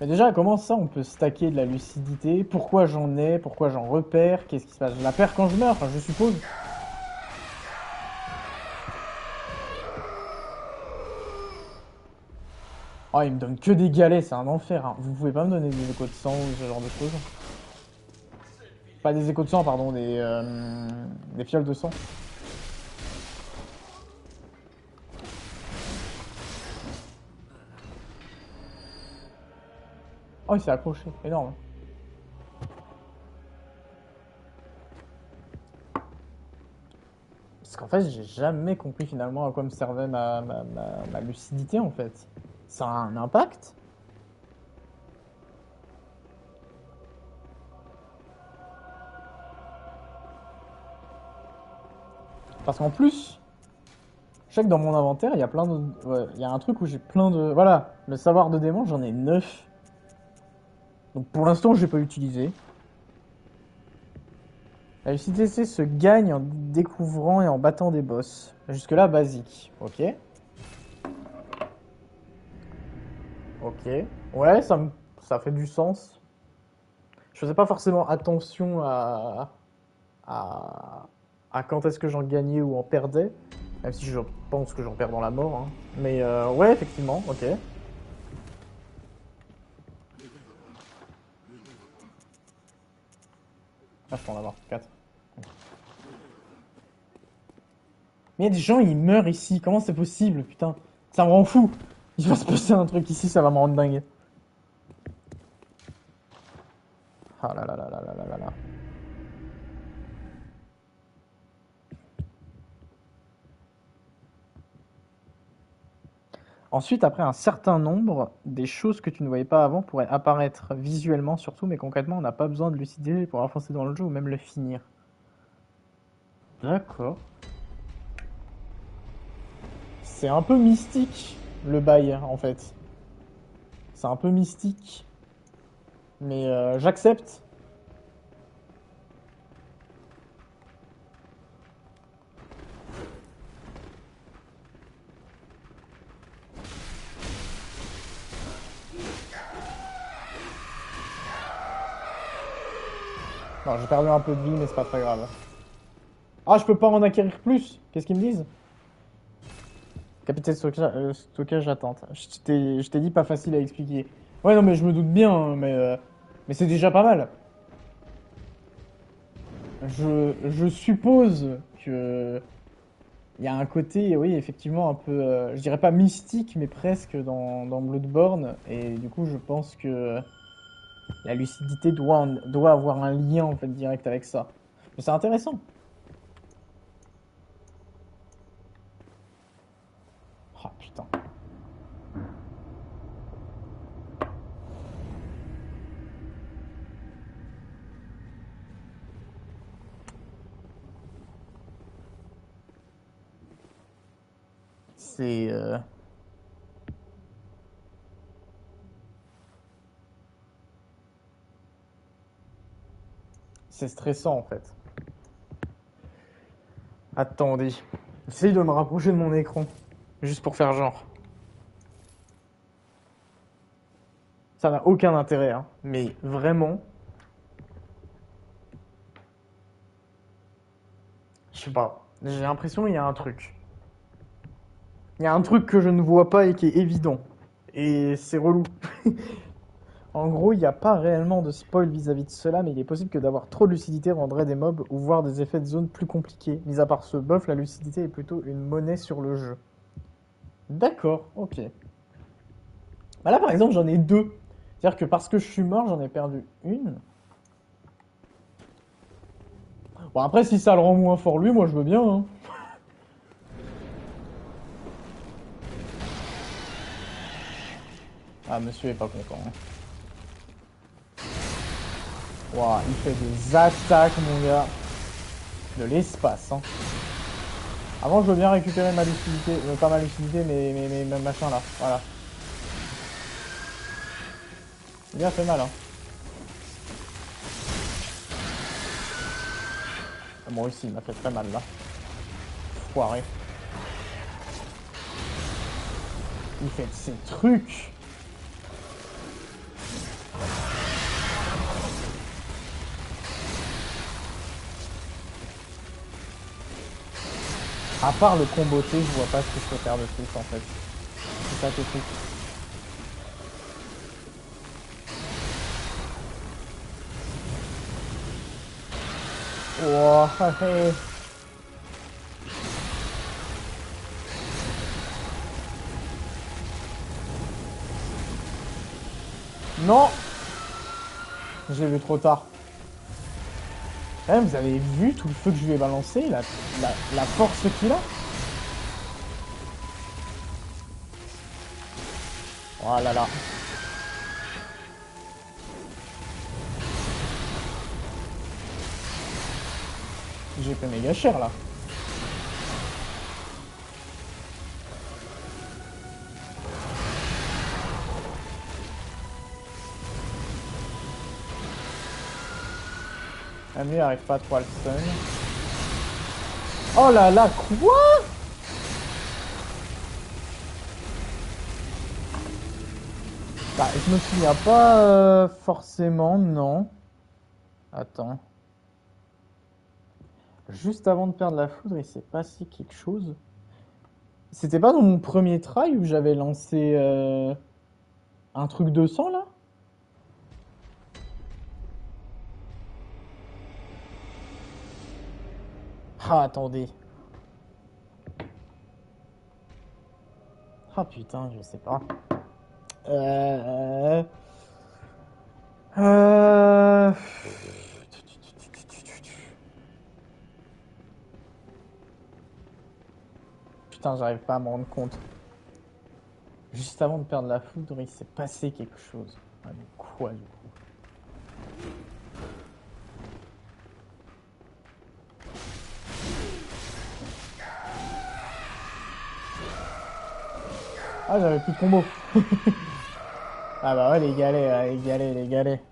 Mais déjà, comment ça on peut stacker de la lucidité? Pourquoi j'en ai? Pourquoi j'en repère? Qu'est-ce qui se passe? Je la perds quand je meurs, enfin, je suppose. Oh, il me donne que des galets, c'est un enfer. Hein. Vous pouvez pas me donner des échos de sang ou ce genre de choses? Pas des échos de sang, pardon, des fioles de sang. Oh, il s'est accroché, énorme. Parce qu'en fait, j'ai jamais compris finalement à quoi me servait ma lucidité en fait. Ça a un impact? Parce qu'en plus, je sais que dans mon inventaire, il y a plein de. Ouais, il y a un truc où j'ai plein de. Voilà, le savoir de démon, j'en ai 9. Donc pour l'instant, je l'ai pas utilisé. La lucidité se gagne en découvrant et en battant des boss. Jusque-là, basique. Ok. Ok. Ouais, ça fait du sens. Je faisais pas forcément attention à, à quand est-ce que j'en gagnais ou en perdais. Même si je pense que j'en perds dans la mort. Hein. Mais ouais, effectivement, ok. Ah, je peux en avoir 4. Mais il y a des gens, ils meurent ici. Comment c'est possible, putain? Ça me rend fou. Il va se passer un truc ici, ça va me rendre dingue. Ah là là là là là là là là. Ensuite, après un certain nombre, des choses que tu ne voyais pas avant pourraient apparaître visuellement surtout, mais concrètement, on n'a pas besoin de lucider pour avancer dans le jeu ou même le finir. D'accord. C'est un peu mystique, le bail, en fait. C'est un peu mystique, mais j'accepte. Non, j'ai perdu un peu de vie, mais c'est pas très grave. Ah, je peux pas en acquérir plus. Qu'est-ce qu'ils me disent? Capacité de stockage attente. Je t'ai dit pas facile à expliquer. Ouais, non, mais je me doute bien, hein, mais c'est déjà pas mal. Je suppose que il y a un côté, oui, effectivement, un peu, je dirais pas mystique, mais presque dans Bloodborne. Et du coup, je pense que la lucidité doit avoir un lien en fait direct avec ça. Mais c'est intéressant. Ah putain. C'est c'est stressant en fait. Attendez. J'essaye de me rapprocher de mon écran. Juste pour faire genre. Ça n'a aucun intérêt, hein. Mais vraiment, je sais pas. J'ai l'impression qu'il y a un truc. Il y a un truc que je ne vois pas et qui est évident. Et c'est relou. En gros, il n'y a pas réellement de spoil vis-à-vis de cela, mais il est possible que d'avoir trop de lucidité rendrait des mobs ou voire des effets de zone plus compliqués. Mis à part ce buff, la lucidité est plutôt une monnaie sur le jeu. D'accord, ok. Bah là, par exemple, j'en ai deux. C'est-à-dire que parce que je suis mort, j'en ai perdu une. Bon, après, si ça le rend moins fort lui, moi je veux bien. Hein. Ah, monsieur est pas content. Hein. Ouah, il fait des attaques, mon gars. De l'espace, hein. Avant, je veux bien récupérer ma lucidité. Pas ma lucidité, mais mes machins là. Voilà. Il a fait mal, hein. Moi aussi, il m'a fait très mal là. Foiré. Il fait ses trucs. À part le comboter, je vois pas ce que je peux faire de plus en fait. C'est ça qui est fou. Oh, hey. Non! J'ai vu trop tard. Eh, vous avez vu tout le feu que je lui ai balancé, la force qu'il a? Oh là là. J'ai fait méga cher là. Ah, lui, il arrive pas trop à le stun. Oh là là, quoi? Bah, je me souviens pas forcément, non. Attends. Juste avant de perdre la foudre, il s'est passé quelque chose. C'était pas dans mon premier try où j'avais lancé un truc de sang là? Ah, attendez. Ah putain, je sais pas. Euh... Euh... Putain, j'arrive pas à me rendre compte. Juste avant de perdre la foudre, il s'est passé quelque chose. Ah, mais quoi du coup? Ah, j'avais plus de combo. Ah bah ouais, les galets, les galets, les galets.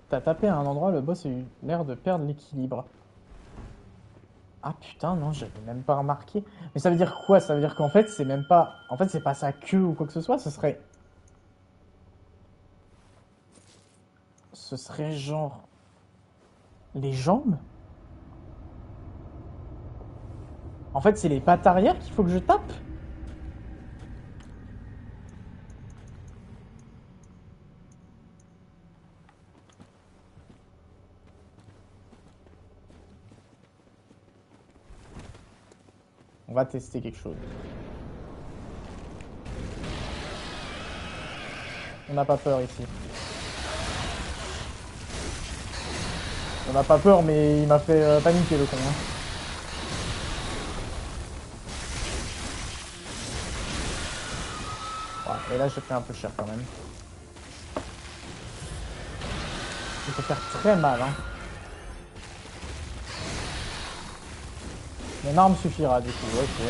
T'as tapé à un endroit, le boss a eu l'air de perdre l'équilibre. Ah putain, non, j'avais même pas remarqué. Mais ça veut dire quoi? Ça veut dire qu'en fait, c'est même pas. En fait, c'est pas sa queue ou quoi que ce soit, ce serait. Ce serait genre. Les jambes? En fait, c'est les pattes arrière qu'il faut que je tape? On va tester quelque chose. On n'a pas peur ici. On n'a pas peur, mais il m'a fait paniquer le con. Hein. Ouais, et là, j'ai fait un peu cher quand même. Il peut faire très mal. Hein. Mon arme suffira du coup, ok.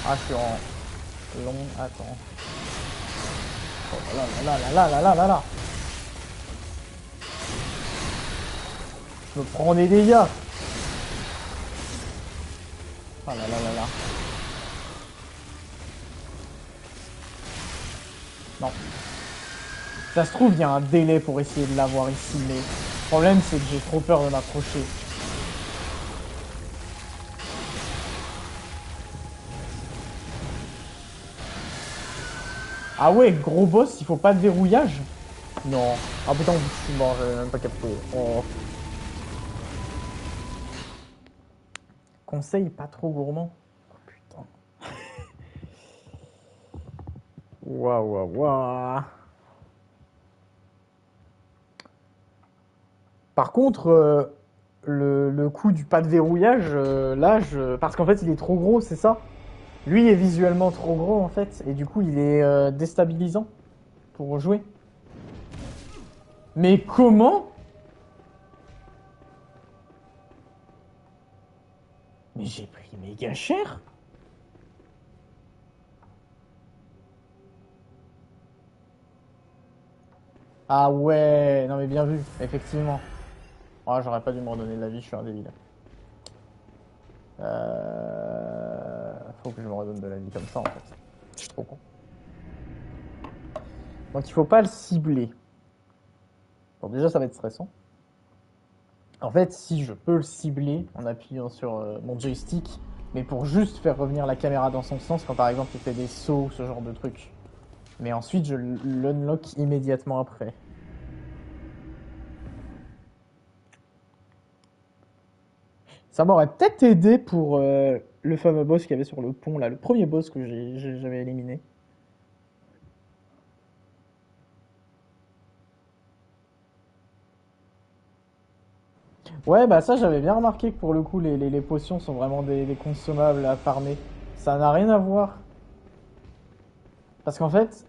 Ah, je suis en long. Attends. Oh là là là là là là là là. Je me prends des dégâts. Oh là là là là. Non. Ça se trouve, il y a un délai pour essayer de l'avoir ici, mais le problème, c'est que j'ai trop peur de m'approcher. Ah ouais, gros boss, il faut pas de verrouillage? Non. Ah putain, je suis mort, j'avais même pas capté. Oh. Conseil pas trop gourmand. Oh putain. Waouh, waouh, waouh. Par contre, le coup du pas de verrouillage, là, parce qu'en fait, il est trop gros, c'est ça? Lui est visuellement trop gros, en fait, et du coup, il est déstabilisant pour jouer. Mais comment? Mais j'ai pris méga cher. Ah ouais, non mais bien vu, effectivement. Ah, j'aurais pas dû me redonner de la vie, je suis un débile. Faut que je me redonne de la vie comme ça en fait. Je suis trop con. Donc il faut pas le cibler. Bon déjà ça va être stressant. En fait si je peux le cibler en appuyant sur mon joystick, mais pour juste faire revenir la caméra dans son sens quand par exemple il fait des sauts ou ce genre de truc. Mais ensuite je l'unlock immédiatement après. Ça m'aurait peut-être aidé pour le fameux boss qu'il y avait sur le pont là, le premier boss que j'avais éliminé. Ouais, bah ça j'avais bien remarqué que pour le coup les potions sont vraiment des consommables à farmer. Ça n'a rien à voir. Parce qu'en fait,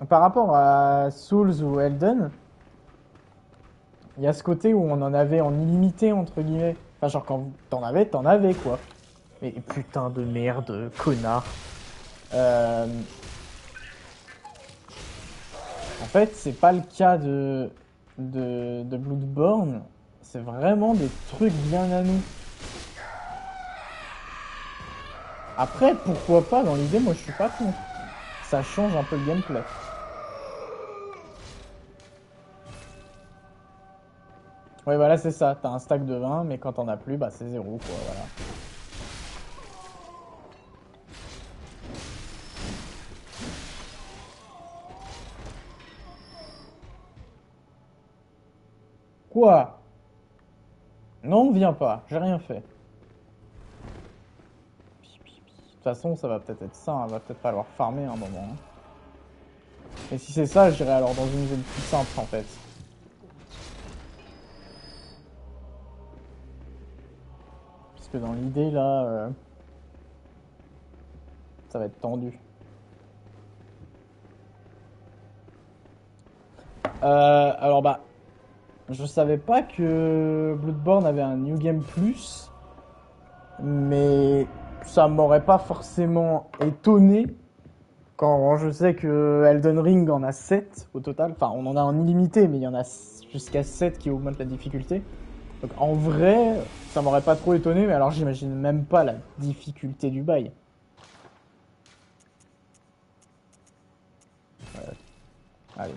par rapport à Souls ou Elden, il y a ce côté où on en avait en illimité entre guillemets. Enfin genre quand t'en avais quoi. Mais putain de merde, connard. Euh, En fait, c'est pas le cas de Bloodborne. C'est vraiment des trucs bien à nous. Après, pourquoi pas, dans l'idée, moi je suis pas contre. Ça change un peu le gameplay. Ouais, voilà, c'est ça. T'as un stack de 20, mais quand t'en as plus, bah c'est zéro, quoi, voilà. Quoi? Non, viens pas, j'ai rien fait. De toute façon, ça va peut-être être ça, hein, va peut-être falloir farmer un moment, hein. Et si c'est ça, j'irai alors dans une zone plus simple, en fait. Parce que dans l'idée, là, ça va être tendu. Alors bah, je savais pas que Bloodborne avait un New Game Plus, mais ça m'aurait pas forcément étonné quand je sais que Elden Ring en a 7 au total. Enfin, on en a en illimité, mais il y en a jusqu'à 7 qui augmentent la difficulté. Donc en vrai, ça m'aurait pas trop étonné, mais alors j'imagine même pas la difficulté du bail. Allez.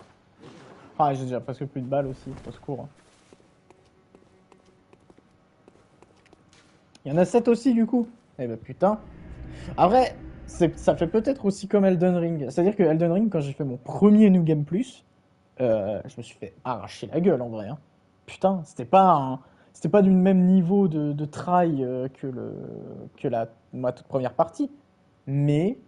Ah, j'ai déjà presque plus de balles aussi, au secours, hein. Il y en a 7 aussi du coup. Eh ben putain. Après, ça fait peut-être aussi comme Elden Ring. C'est-à-dire que Elden Ring, quand j'ai fait mon premier New Game Plus, je me suis fait arracher la gueule en vrai, hein. Putain, c'était pas du même niveau de try que ma toute première partie. Mais